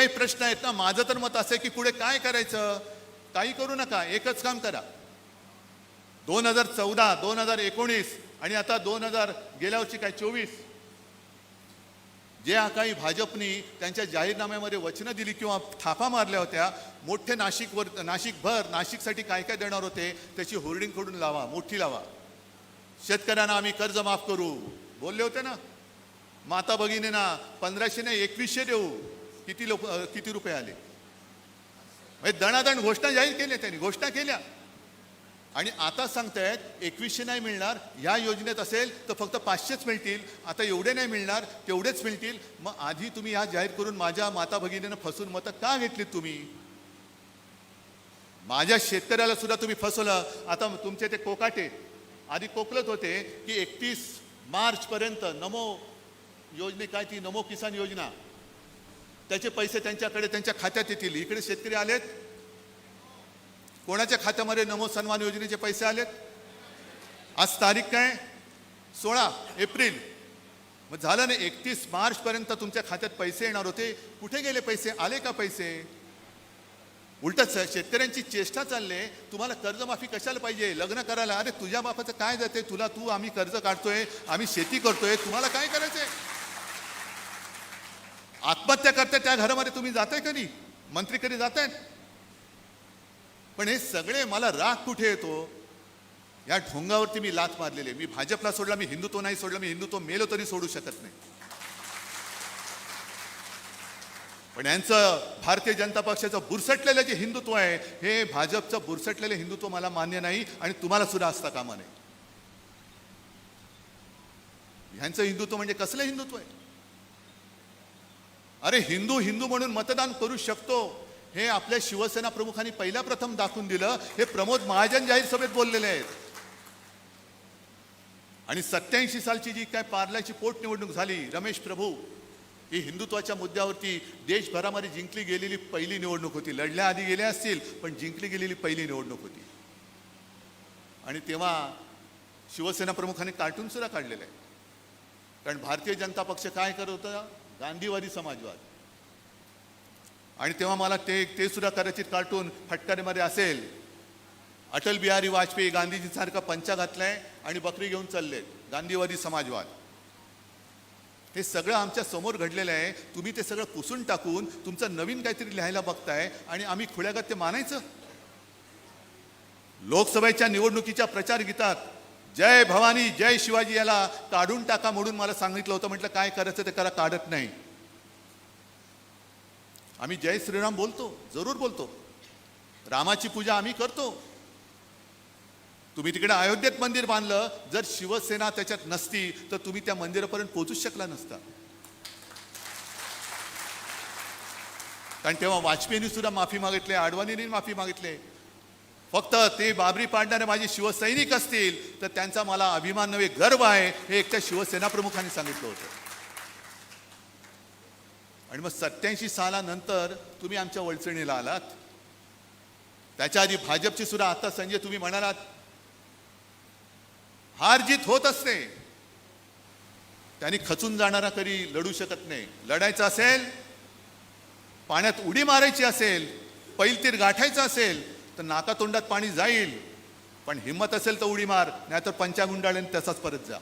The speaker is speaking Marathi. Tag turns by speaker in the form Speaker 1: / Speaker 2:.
Speaker 1: काही प्रश्न आहेत ना, माझं तर मत असं आहे की पुढे काय करायचं, काही करू नका, एकच काम करा. 2014, 2019 आणि आता गेल्या वर्षी काय 24, जे काही भाजपनी त्यांच्या जाहीरनाम्यामध्ये वचनं दिली किंवा थापा मारल्या होत्या, मोठे नाशिकसाठी काय काय देणार होते त्याची होर्डिंग करून लावा, मोठी लावा. शेतकऱ्यांना आम्ही कर्ज माफ करू बोलले होते ना, माता भगिनींना 1500 नाही 2100 देऊ. किती रुपये आले? म्हणजे दणादण घोषणा जाहीर केल्या, त्यांनी घोषणा केल्या आणि आता सांगतायत 2100 नाही मिळणार, ह्या योजनेत असेल तर फक्त 500च मिळतील, आता एवढे नाही मिळणार तेवढेच मिळतील. मग आधी तुम्ही ह्या जाहीर करून माझ्या माता भगिनींना फसून मतं का घेतलीत तुम्ही? माझ्या शेतकऱ्याला सुद्धा तुम्ही फसवलं. आता तुमचे ते कोकाटे आधी कोकलत होते की 31 मार्चपर्यंत नमो योजने, काय ती नमो किसान योजना, त्याचे पैसे त्यांच्याकडे त्यांच्या खात्यात येतील. इकडे शेतकरी आलेत, कोणाच्या खात्यामध्ये नमो सन्मान योजनेचे पैसे आलेत? आज तारीख काय? 16 एप्रिल. मग झालं ना, 31 मार्चपर्यंत तुमच्या खात्यात पैसे येणार होते, कुठे गेले पैसे? आले का पैसे? उलट शेतकऱ्यांची चेष्टा चालले, तुम्हाला कर्जमाफी कशाला पाहिजे? लग्न करायला, अरे तुझ्या बापाचं काय जाते तुला, तू आम्ही कर्ज काढतोय, आम्ही शेती करतोय, तुम्हाला काय करायचंय? आत्महत्या करताय त्या घरामध्ये तुम्ही जाताय कधी? मंत्री कधी जातायत? पण हे सगळे मला राग कुठे येतो, या ढोंगावरती मी लाथ मारलेले. मी भाजपला सोडला, मी हिंदुत्व नाही सोडलं, मी हिंदुत्व मेलो तरी सोडू शकत नाही. पण यांचं भारतीय जनता पक्षाचं बुरसटलेलं जे हिंदुत्व आहे, हे भाजपचं बुरसटलेलं हिंदुत्व मला मान्य नाही आणि तुम्हाला सुद्धा असता कामा नये. ह्यांचं हिंदुत्व म्हणजे कसलं हिंदुत्व आहे? अरे हिंदू म्हणून मतदान करू शकतो, हे आपल्या शिवसेना प्रमुखांनी प्रथम दाखवून दिलं. हे प्रमोद महाजन जाहीर सभेत बोललेले आहेत. आणि 87 सालची जी काय पार्ल्याची पोटनिवडणूक झाली, रमेश प्रभू, ही हिंदुत्वाच्या मुद्द्यावरती देशभरामध्ये जिंकली गेलेली पहिली निवडणूक होती. लढल्या आधी गेल्या असतील, पण जिंकली गेलेली पहिली निवडणूक होती. आणि तेव्हा शिवसेना प्रमुखांनी कार्टून सुद्धा काढलेलं आहे. कारण भारतीय जनता पक्ष काय करत होता? गांधीवादी समाजवाद. आणि तेव्हा मला ते सुद्धा कदाचित कार्टून फटकारीमध्ये असेल. अटल बिहारी वाजपेयी गांधीजीसारखा पंचा घातलाय आणि बकरी घेऊन चालले, गांधीवादी समाजवाद. हे सगळं आमच्या समोर घडलेलं आहे. तुम्ही ते सगळं पुसून टाकून तुमचं नवीन काहीतरी लिहायला बघताय आणि आम्ही खुळ्यागत ते मानायचं. लोकसभेच्या निवडणुकीच्या प्रचार गीतात जय भवानी जय शिवाजी याला काढून टाका म्हणून मला सांगितलं होतं. म्हटलं काय करायचं ते करा, काढत नाही. आम्ही जय श्रीराम बोलतो, जरूर बोलतो. रामाची पूजा आम्ही करतो. तुम्ही तिकडे अयोध्येत मंदिर बांधलं, जर शिवसेना त्याच्यात नसती तर तुम्ही त्या मंदिरापर्यंत पोहोचूच शकला नसता. कारण तेव्हा वाजपेयींनी सुद्धा माफी मागितली, आडवाणींनी माफी मागितली. फक्त ते बाबरी पाडणारे माझे शिवसैनिक असतील तर त्यांचा मला अभिमान नव्हे गर्व आहे, हे एकट्या शिवसेना प्रमुखांनी सांगितलं होतं. आणि मग 87 सालानंतर तुम्ही आमच्या वळचणीला आलात. त्याच्या आधी भाजपची सुद्धा, आता संजय तुम्ही म्हणालात हार जीत होत असते, त्यांनी खचून जाणारा कधी लढू शकत नाही. लढायचं असेल, पाण्यात उडी मारायची असेल, पैलतीर गाठायचं असेल तर नाकातोंडात पाणी जाईल, पण हिम्मत असेल तर उडी मार, नाहीतर पंचा गुंडाळीने तसाच परत जा.